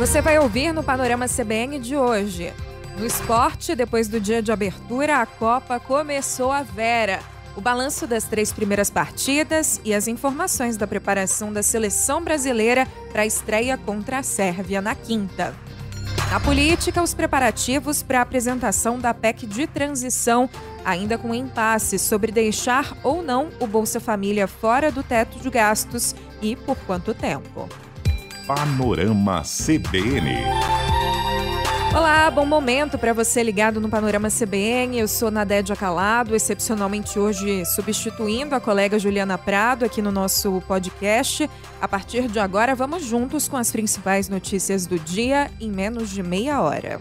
Você vai ouvir no Panorama CBN de hoje. No esporte, depois do dia de abertura, a Copa começou a Vera. O balanço das 3 primeiras partidas e as informações da preparação da seleção brasileira para a estreia contra a Sérvia na quinta. Na política, os preparativos para a apresentação da PEC de transição, ainda com impasse sobre deixar ou não o Bolsa Família fora do teto de gastos e por quanto tempo. Panorama CBN. Olá, bom momento para você ligado no Panorama CBN. Eu sou Nadédia Calado, excepcionalmente hoje substituindo a colega Juliana Prado aqui no nosso podcast. A partir de agora, vamos juntos com as principais notícias do dia em menos de meia hora.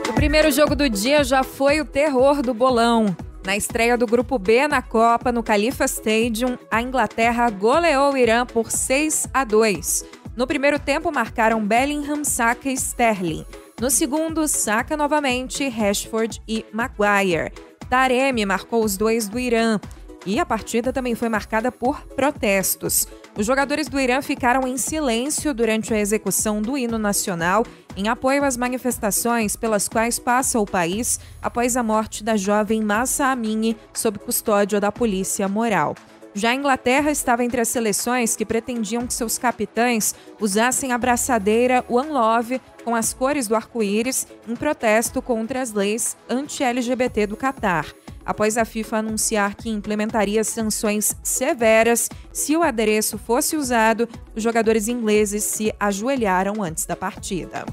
O primeiro jogo do dia já foi o terror do bolão. Na estreia do Grupo B na Copa, no Khalifa Stadium, a Inglaterra goleou o Irã por 6-2. No primeiro tempo, marcaram Bellingham, Saka e Sterling. No segundo, Saka novamente, Rashford e Maguire. Taremi marcou os 2 do Irã. E a partida também foi marcada por protestos. Os jogadores do Irã ficaram em silêncio durante a execução do hino nacional, em apoio às manifestações pelas quais passa o país após a morte da jovem Mahsa Amini sob custódia da polícia moral. Já a Inglaterra estava entre as seleções que pretendiam que seus capitães usassem a braçadeira One Love com as cores do arco-íris em protesto contra as leis anti-LGBT do Catar. Após a FIFA anunciar que implementaria sanções severas se o adereço fosse usado, os jogadores ingleses se ajoelharam antes da partida.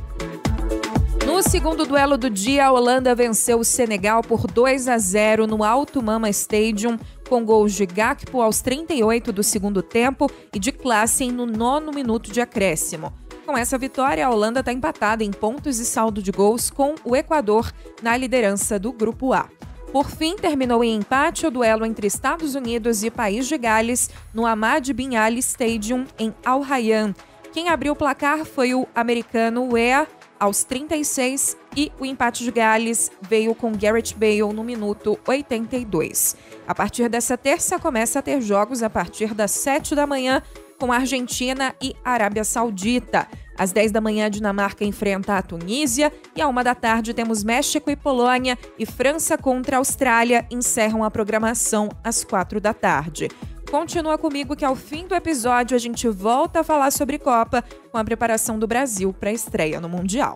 No segundo duelo do dia, a Holanda venceu o Senegal por 2-0 no Alto Mama Stadium, com gols de Gakpo aos 38 do segundo tempo e de Klaassen no 9º minuto de acréscimo. Com essa vitória, a Holanda está empatada em pontos e saldo de gols com o Equador na liderança do Grupo A. Por fim, terminou em empate o duelo entre Estados Unidos e País de Gales no Ahmad Bin Ali Stadium, em Al Rayyan. Quem abriu o placar foi o americano Weah, aos 36, e o empate de Gales veio com Gareth Bale no minuto 82. A partir dessa terça, começa a ter jogos a partir das 7 da manhã com Argentina e Arábia Saudita. Às 10 da manhã, a Dinamarca enfrenta a Tunísia e à 1 da tarde temos México e Polônia e França contra a Austrália encerram a programação às 4 da tarde. Continua comigo que ao fim do episódio a gente volta a falar sobre Copa com a preparação do Brasil para a estreia no Mundial.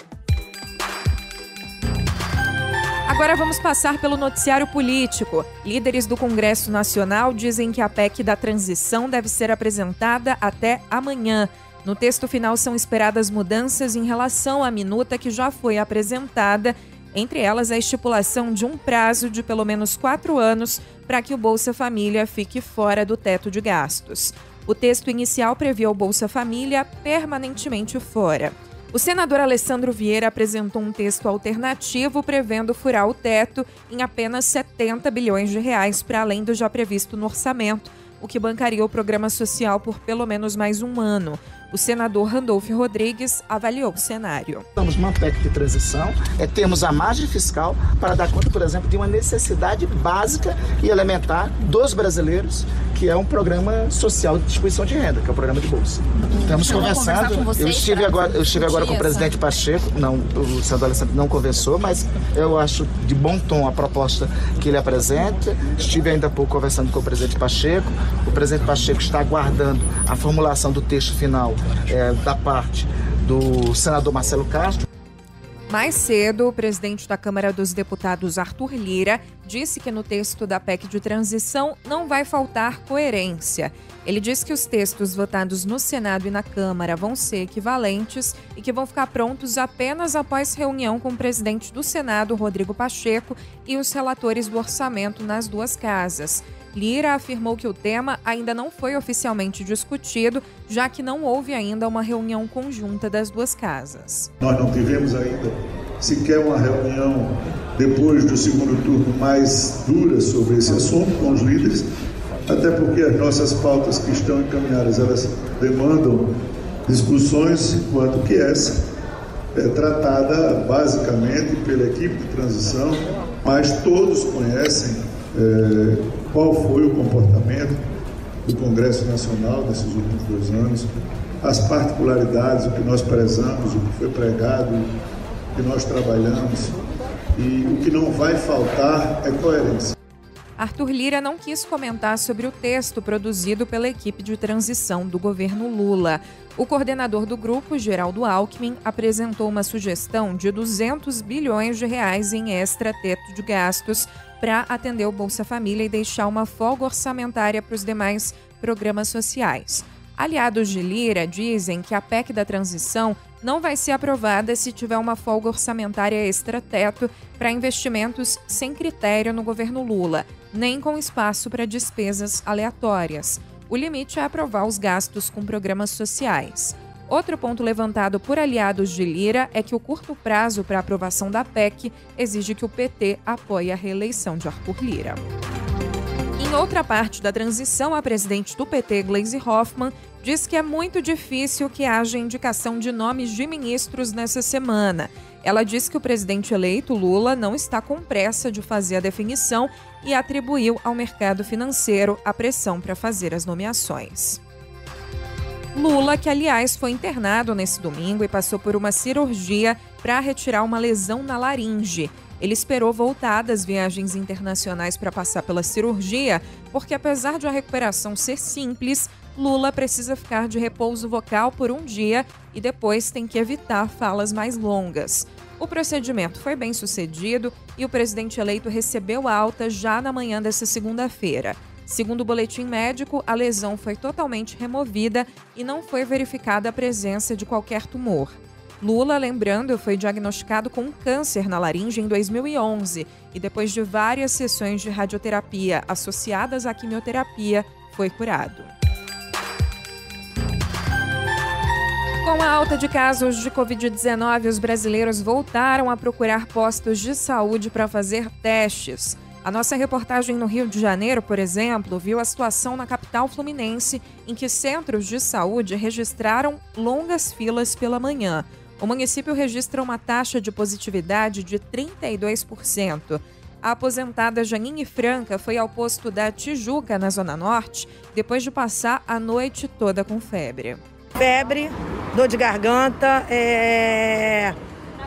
Agora vamos passar pelo noticiário político. Líderes do Congresso Nacional dizem que a PEC da transição deve ser apresentada até amanhã. No texto final são esperadas mudanças em relação à minuta que já foi apresentada, entre elas a estipulação de um prazo de pelo menos 4 anos para que o Bolsa Família fique fora do teto de gastos. O texto inicial previa o Bolsa Família permanentemente fora. O senador Alessandro Vieira apresentou um texto alternativo prevendo furar o teto em apenas 70 bilhões de reais para além do já previsto no orçamento, o que bancaria o programa social por pelo menos mais um ano. O senador Randolfo Rodrigues avaliou o cenário. Estamos numa PEC de transição, temos a margem fiscal para dar conta, por exemplo, de uma necessidade básica e elementar dos brasileiros, que é um programa social de distribuição de renda, que é o programa de bolsa. Estamos conversando, eu estive agora com o presidente Pacheco, não, o senador Alessandro não conversou, mas eu acho de bom tom a proposta que ele apresenta. Estive ainda há pouco conversando com o presidente Pacheco está aguardando a formulação do texto final da parte do senador Marcelo Castro. Mais cedo, o presidente da Câmara dos Deputados, Arthur Lira, disse que no texto da PEC de transição não vai faltar coerência. Ele disse que os textos votados no Senado e na Câmara vão ser equivalentes e que vão ficar prontos apenas após reunião com o presidente do Senado, Rodrigo Pacheco, e os relatores do orçamento nas duas casas. Lira afirmou que o tema ainda não foi oficialmente discutido, já que não houve ainda uma reunião conjunta das duas casas. Nós não tivemos ainda sequer uma reunião depois do segundo turno mais dura sobre esse assunto com os líderes, até porque as nossas pautas que estão encaminhadas, elas demandam discussões, enquanto que essa é tratada basicamente pela equipe de transição, mas todos conhecem qual foi o comportamento do Congresso Nacional nesses últimos 2 anos, as particularidades, o que nós prezamos, o que foi pregado, o que nós trabalhamos, e o que não vai faltar é coerência. Arthur Lira não quis comentar sobre o texto produzido pela equipe de transição do governo Lula. O coordenador do grupo, Geraldo Alckmin, apresentou uma sugestão de 200 bilhões de reais em extra-teto de gastos para atender o Bolsa Família e deixar uma folga orçamentária para os demais programas sociais. Aliados de Lira dizem que a PEC da transição não vai ser aprovada se tiver uma folga orçamentária extra-teto para investimentos sem critério no governo Lula, nem com espaço para despesas aleatórias. O limite é aprovar os gastos com programas sociais. Outro ponto levantado por aliados de Lira é que o curto prazo para a aprovação da PEC exige que o PT apoie a reeleição de Arthur Lira. Em outra parte da transição, a presidente do PT, Gleisi Hoffmann, diz que é muito difícil que haja indicação de nomes de ministros nessa semana. Ela diz que o presidente eleito, Lula, não está com pressa de fazer a definição e atribuiu ao mercado financeiro a pressão para fazer as nomeações. Lula, que aliás foi internado nesse domingo e passou por uma cirurgia para retirar uma lesão na laringe. Ele esperou voltar das viagens internacionais para passar pela cirurgia, porque apesar de a recuperação ser simples, Lula precisa ficar de repouso vocal por um dia e depois tem que evitar falas mais longas. O procedimento foi bem sucedido e o presidente eleito recebeu alta já na manhã dessa segunda-feira. Segundo o boletim médico, a lesão foi totalmente removida e não foi verificada a presença de qualquer tumor. Lula, lembrando, foi diagnosticado com um câncer na laringe em 2011 e depois de várias sessões de radioterapia associadas à quimioterapia, foi curado. Com a alta de casos de Covid-19, os brasileiros voltaram a procurar postos de saúde para fazer testes. A nossa reportagem no Rio de Janeiro, por exemplo, viu a situação na capital fluminense, em que centros de saúde registraram longas filas pela manhã. O município registra uma taxa de positividade de 32%. A aposentada Janine Franca foi ao posto da Tijuca, na Zona Norte, depois de passar a noite toda com febre. Febre, dor de garganta,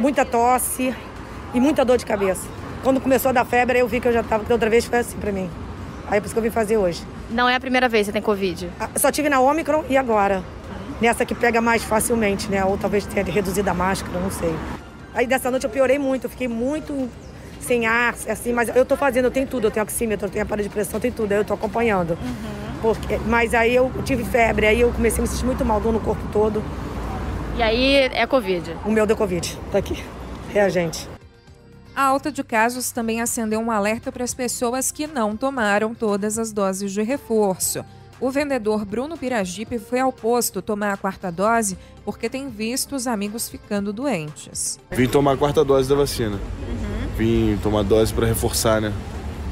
muita tosse e muita dor de cabeça. Quando começou a dar febre, eu vi que eu já estava, que da outra vez foi assim pra mim. Aí é por isso que eu vim fazer hoje. Não é a primeira vez que você tem Covid? Só tive na Ômicron e agora. Nessa que pega mais facilmente, né? Ou talvez tenha reduzido a máscara, não sei. Aí dessa noite eu piorei muito, eu fiquei muito sem ar, assim, mas eu tô fazendo, eu tenho tudo, eu tenho oxímetro, eu tenho aparelho de pressão, eu tenho tudo, aí eu tô acompanhando. Mas aí eu tive febre, aí eu comecei a me sentir muito mal, dor no corpo todo. E aí é Covid? O meu deu Covid, tá aqui, reagente. A alta de casos também acendeu um alerta para as pessoas que não tomaram todas as doses de reforço. O vendedor Bruno Piragipe foi ao posto tomar a 4ª dose porque tem visto os amigos ficando doentes. Vim tomar a 4ª dose da vacina. Vim tomar dose para reforçar, né?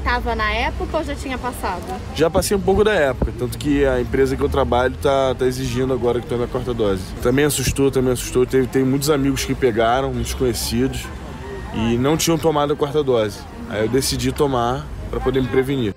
Tava na época ou já tinha passado? Já passei um pouco da época, tanto que a empresa que eu trabalho tá exigindo agora que tome a 4ª dose. Também assustou. Tem muitos amigos que pegaram, muitos conhecidos, e não tinham tomado a 4ª dose. Aí eu decidi tomar para poder me prevenir.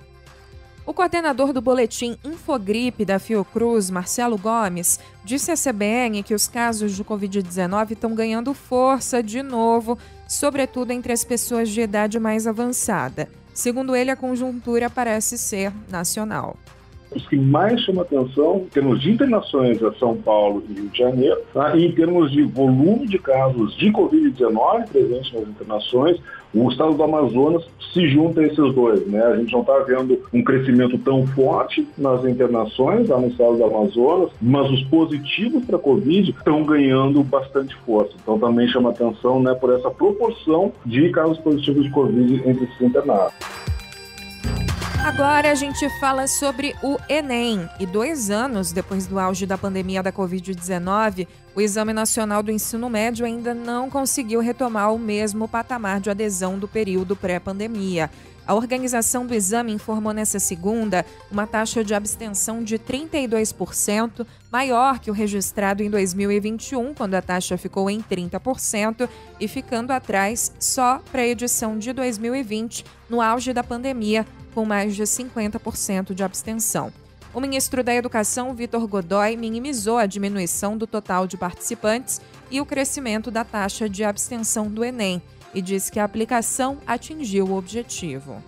O coordenador do boletim Infogripe da Fiocruz, Marcelo Gomes, disse à CBN que os casos de Covid-19 estão ganhando força de novo, sobretudo entre as pessoas de idade mais avançada. Segundo ele, a conjuntura parece ser nacional. Os que mais chamam atenção, em termos de internações, é São Paulo e Rio de Janeiro, tá? E em termos de volume de casos de Covid-19 presentes nas internações, o estado do Amazonas se junta a esses dois, né? A gente não está vendo um crescimento tão forte nas internações lá no estado do Amazonas, mas os positivos para a Covid estão ganhando bastante força. Então também chama atenção, né, por essa proporção de casos positivos de Covid entre esses internados. Agora a gente fala sobre o Enem. E 2 anos depois do auge da pandemia da Covid-19, o Exame Nacional do Ensino Médio ainda não conseguiu retomar o mesmo patamar de adesão do período pré-pandemia. A organização do exame informou nesta segunda uma taxa de abstenção de 32%, maior que o registrado em 2021, quando a taxa ficou em 30%, e ficando atrás só para a edição de 2020, no auge da pandemia, com mais de 50% de abstenção. O ministro da Educação, Vitor Godoy, minimizou a diminuição do total de participantes e o crescimento da taxa de abstenção do Enem e disse que a aplicação atingiu o objetivo.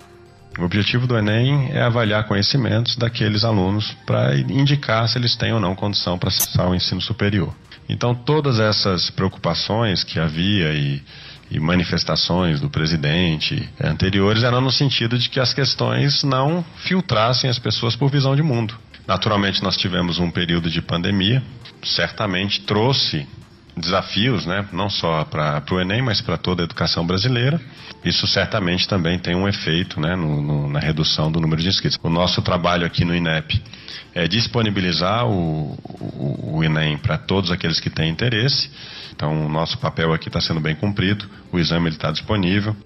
O objetivo do Enem é avaliar conhecimentos daqueles alunos para indicar se eles têm ou não condição para acessar o ensino superior. Então, todas essas preocupações que havia e manifestações do presidente anteriores eram no sentido de que as questões não filtrassem as pessoas por visão de mundo. Naturalmente, nós tivemos um período de pandemia, certamente trouxe desafios, não só para o Enem, mas para toda a educação brasileira. Isso certamente também tem um efeito na redução do número de inscritos. O nosso trabalho aqui no INEP é disponibilizar o Enem para todos aqueles que têm interesse. Então, o nosso papel aqui está sendo bem cumprido, o exame está disponível.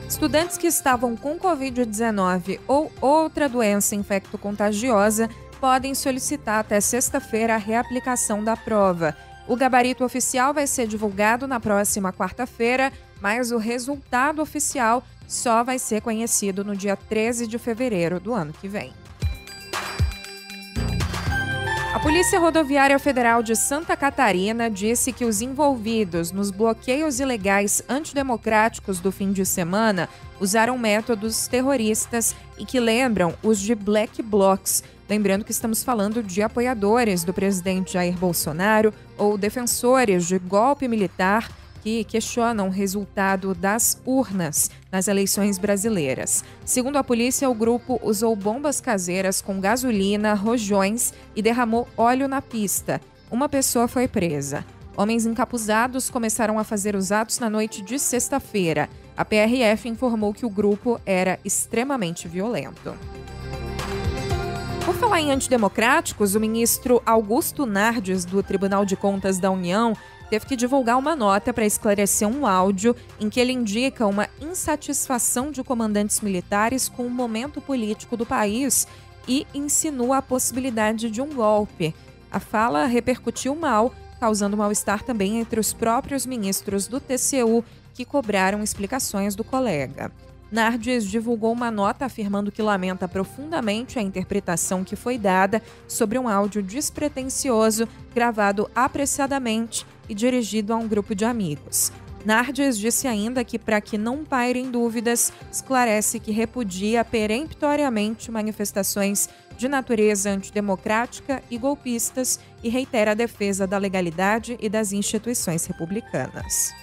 Estudantes que estavam com Covid-19 ou outra doença infecto-contagiosa podem solicitar até sexta-feira a reaplicação da prova. O gabarito oficial vai ser divulgado na próxima quarta-feira, mas o resultado oficial só vai ser conhecido no dia 13 de fevereiro do ano que vem. A Polícia Rodoviária Federal de Santa Catarina disse que os envolvidos nos bloqueios ilegais antidemocráticos do fim de semana usaram métodos terroristas e que lembram os de Black Blocs. Lembrando que estamos falando de apoiadores do presidente Jair Bolsonaro ou defensores de golpe militar que questionam o resultado das urnas nas eleições brasileiras. Segundo a polícia, o grupo usou bombas caseiras com gasolina, rojões e derramou óleo na pista. Uma pessoa foi presa. Homens encapuzados começaram a fazer os atos na noite de sexta-feira. A PRF informou que o grupo era extremamente violento. Por falar em antidemocráticos, o ministro Augusto Nardes, do Tribunal de Contas da União, teve que divulgar uma nota para esclarecer um áudio em que ele indica uma insatisfação de comandantes militares com o momento político do país e insinua a possibilidade de um golpe. A fala repercutiu mal, causando mal-estar também entre os próprios ministros do TCU, que cobraram explicações do colega. Nardes divulgou uma nota afirmando que lamenta profundamente a interpretação que foi dada sobre um áudio despretensioso, gravado apressadamente e dirigido a um grupo de amigos. Nardes disse ainda que, para que não pairem dúvidas, esclarece que repudia peremptoriamente manifestações de natureza antidemocrática e golpistas e reitera a defesa da legalidade e das instituições republicanas.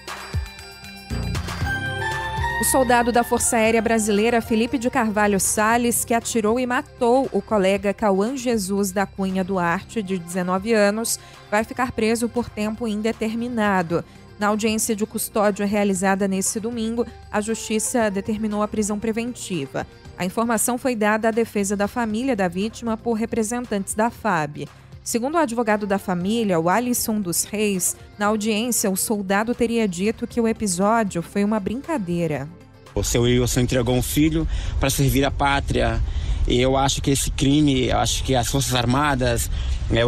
O soldado da Força Aérea Brasileira, Felipe de Carvalho Salles, que atirou e matou o colega Cauã Jesus da Cunha Duarte, de 19 anos, vai ficar preso por tempo indeterminado. Na audiência de custódia realizada nesse domingo, a Justiça determinou a prisão preventiva. A informação foi dada à defesa da família da vítima por representantes da FAB. Segundo o advogado da família, o Alisson dos Reis, na audiência o soldado teria dito que o episódio foi uma brincadeira. O seu Wilson entregou um filho para servir a pátria. E eu acho que esse crime, eu acho que as Forças Armadas,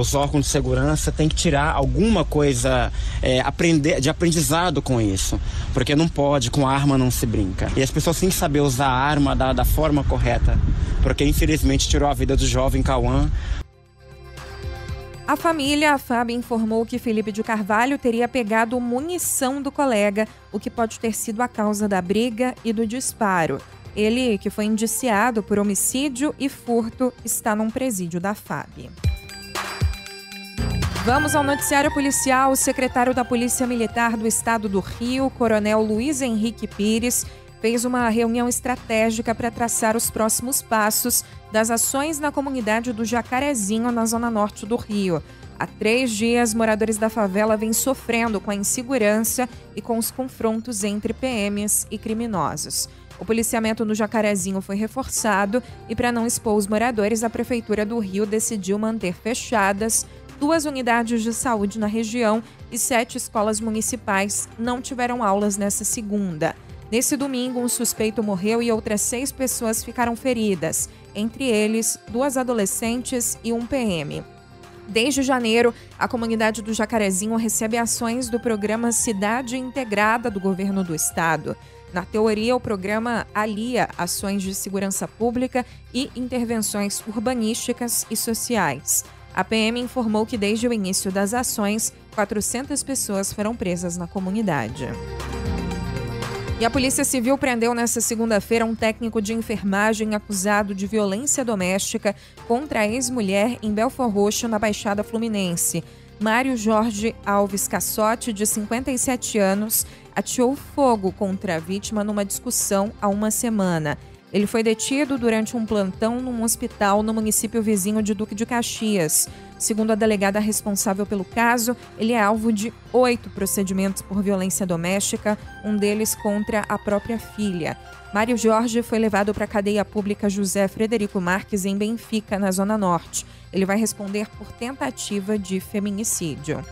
os órgãos de segurança têm que tirar alguma coisa, de aprendizado com isso. Porque não pode, com arma não se brinca. E as pessoas têm que saber usar a arma da forma correta. Porque infelizmente tirou a vida do jovem Cauã. A família, a FAB, informou que Felipe de Carvalho teria pegado munição do colega, o que pode ter sido a causa da briga e do disparo. Ele, que foi indiciado por homicídio e furto, está num presídio da FAB. Vamos ao noticiário policial. O secretário da Polícia Militar do Estado do Rio, Coronel Luiz Henrique Pires, fez uma reunião estratégica para traçar os próximos passos das ações na comunidade do Jacarezinho, na zona norte do Rio. Há 3 dias, moradores da favela vêm sofrendo com a insegurança e com os confrontos entre PMs e criminosos. O policiamento no Jacarezinho foi reforçado e, para não expor os moradores, a Prefeitura do Rio decidiu manter fechadas 2 unidades de saúde na região e 7 escolas municipais não tiveram aulas nesta segunda. Nesse domingo, um suspeito morreu e outras 6 pessoas ficaram feridas, entre eles 2 adolescentes e um PM. Desde janeiro, a comunidade do Jacarezinho recebe ações do programa Cidade Integrada do governo do estado. Na teoria, o programa alia ações de segurança pública e intervenções urbanísticas e sociais. A PM informou que desde o início das ações, 400 pessoas foram presas na comunidade. E a Polícia Civil prendeu nesta segunda-feira um técnico de enfermagem acusado de violência doméstica contra a ex-mulher em Belford Roxo, na Baixada Fluminense. Mário Jorge Alves Cassotti, de 57 anos, ateou fogo contra a vítima numa discussão há uma semana. Ele foi detido durante um plantão num hospital no município vizinho de Duque de Caxias. Segundo a delegada responsável pelo caso, ele é alvo de 8 procedimentos por violência doméstica, um deles contra a própria filha. Mário Jorge foi levado para a cadeia pública José Frederico Marques, em Benfica, na Zona Norte. Ele vai responder por tentativa de feminicídio.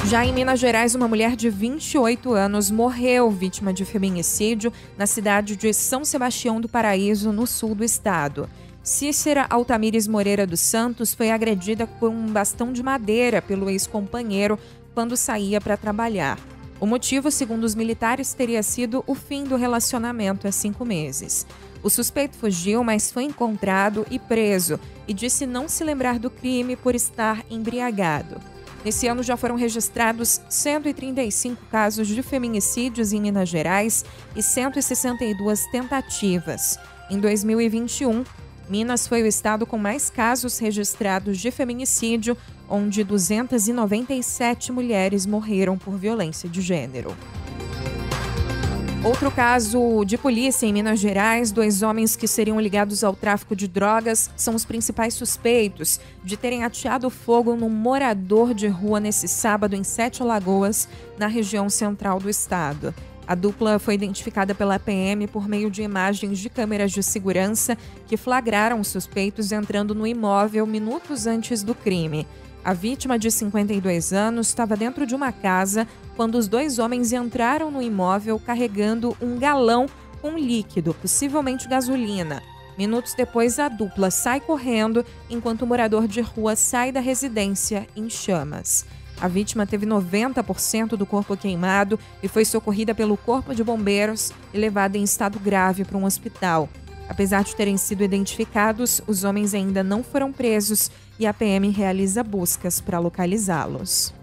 Já em Minas Gerais, uma mulher de 28 anos morreu vítima de feminicídio na cidade de São Sebastião do Paraíso, no sul do estado. Cícera Altamires Moreira dos Santos foi agredida com um bastão de madeira pelo ex-companheiro quando saía para trabalhar. O motivo, segundo os militares, teria sido o fim do relacionamento há 5 meses. O suspeito fugiu, mas foi encontrado e preso e disse não se lembrar do crime por estar embriagado. Nesse ano já foram registrados 135 casos de feminicídios em Minas Gerais e 162 tentativas. Em 2021, Minas foi o estado com mais casos registrados de feminicídio, onde 297 mulheres morreram por violência de gênero. Outro caso de polícia em Minas Gerais, 2 homens que seriam ligados ao tráfico de drogas são os principais suspeitos de terem ateado fogo num morador de rua nesse sábado em 7 Lagoas, na região central do estado. A dupla foi identificada pela PM por meio de imagens de câmeras de segurança que flagraram os suspeitos entrando no imóvel minutos antes do crime. A vítima, de 52 anos, estava dentro de uma casa quando os 2 homens entraram no imóvel carregando um galão com líquido, possivelmente gasolina. Minutos depois, a dupla sai correndo enquanto o morador de rua sai da residência em chamas. A vítima teve 90% do corpo queimado e foi socorrida pelo Corpo de Bombeiros e levada em estado grave para um hospital. Apesar de terem sido identificados, os homens ainda não foram presos e a PM realiza buscas para localizá-los.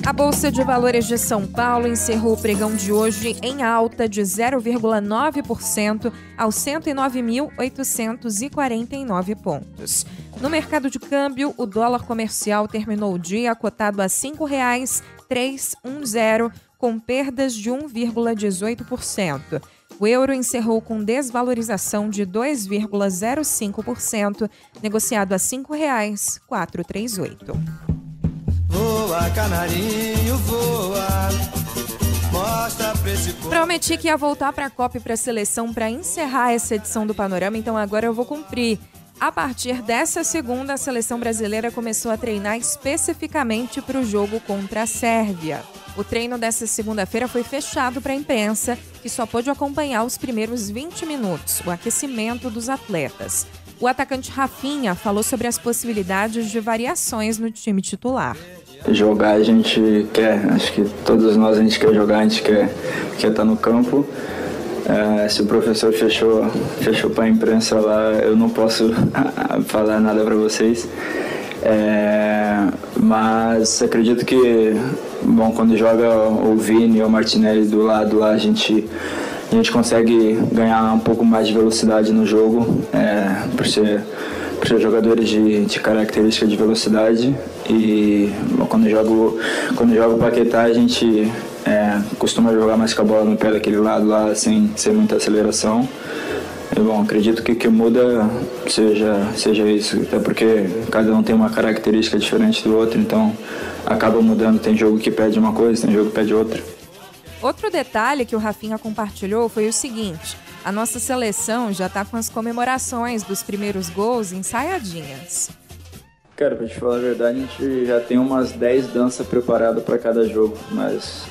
A Bolsa de Valores de São Paulo encerrou o pregão de hoje em alta de 0,9% aos 109.849 pontos. No mercado de câmbio, o dólar comercial terminou o dia cotado a R$ 5,310, com perdas de 1,18%. O euro encerrou com desvalorização de 2,05%, negociado a R$ 5,438. Voa, canarinho, voa. Mostra pra esse povo. Prometi que ia voltar para a Copa e para a seleção para encerrar essa edição do Panorama, então agora eu vou cumprir. A partir dessa segunda, a seleção brasileira começou a treinar especificamente para o jogo contra a Sérvia. O treino dessa segunda-feira foi fechado para a imprensa, que só pôde acompanhar os primeiros 20 minutos, o aquecimento dos atletas. O atacante Rafinha falou sobre as possibilidades de variações no time titular. Jogar a gente quer, acho que todos nós a gente quer jogar, a gente quer estar no campo. Se o professor fechou para a imprensa lá, eu não posso falar nada para vocês. Mas acredito que, bom, quando joga o Vini ou o Martinelli do lado lá, a gente consegue ganhar um pouco mais de velocidade no jogo, por ser jogadores de característica de velocidade. E bom, quando joga o Paquetá, a gente costuma jogar mais com a bola no pé daquele lado lá, sem muita aceleração. E, bom, acredito que o que muda seja isso, até porque cada um tem uma característica diferente do outro, então acaba mudando. Tem jogo que pede uma coisa, tem jogo que pede outra. Outro detalhe que o Rafinha compartilhou foi o seguinte: a nossa seleção já está com as comemorações dos primeiros gols ensaiadinhas. Cara, pra te falar a verdade, a gente já tem umas 10 danças preparadas para cada jogo, mas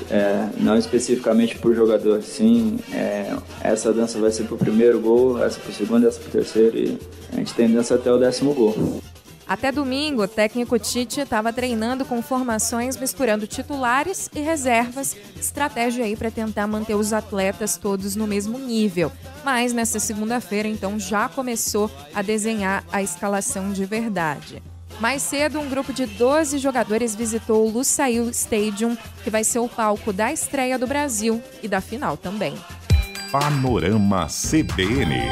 não especificamente por jogador. Sim, essa dança vai ser pro primeiro gol, essa pro segundo, essa pro terceiro, e a gente tem dança até o 10º gol. Até domingo, o técnico Tite estava treinando com formações misturando titulares e reservas, estratégia aí para tentar manter os atletas todos no mesmo nível. Mas nessa segunda-feira, então, já começou a desenhar a escalação de verdade. Mais cedo, um grupo de 12 jogadores visitou o Lusail Stadium, que vai ser o palco da estreia do Brasil e da final também. Panorama CBN.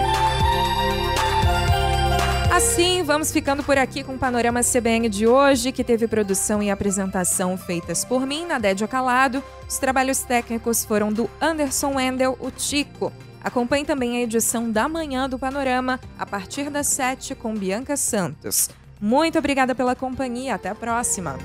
Assim, vamos ficando por aqui com o Panorama CBN de hoje, que teve produção e apresentação feitas por mim, Nadédia Calado. Os trabalhos técnicos foram do Anderson Wendel, o Tico. Acompanhe também a edição da manhã do Panorama, a partir das 7, com Bianca Santos. Muito obrigada pela companhia, até a próxima!